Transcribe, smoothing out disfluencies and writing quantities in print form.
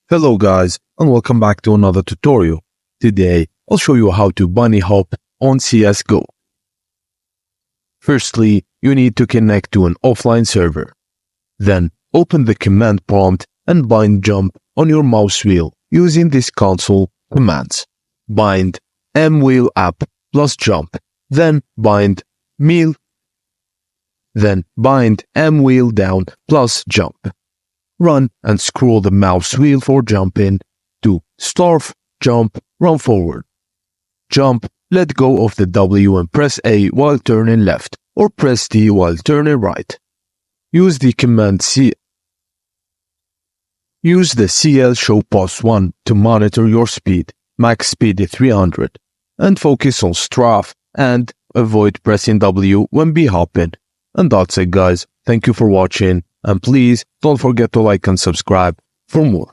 Hello guys, and welcome back to another tutorial. Today, I'll show you how to bunny hop on CSGO. Firstly, you need to connect to an offline server. Then, open the command prompt and bind jump on your mouse wheel using this console commands. Bind mwheel up plus jump, then bind mwheel down plus jump. Run and scroll the mouse wheel for jumping to start, jump, run forward. Jump, let go of the W and press A while turning left, or press D while turning right. Use the command Use the CL show pos1 to monitor your speed, max speed is 300, and focus on strafe and avoid pressing W when bhopping. And that's it guys, thank you for watching. And please don't forget to like and subscribe for more.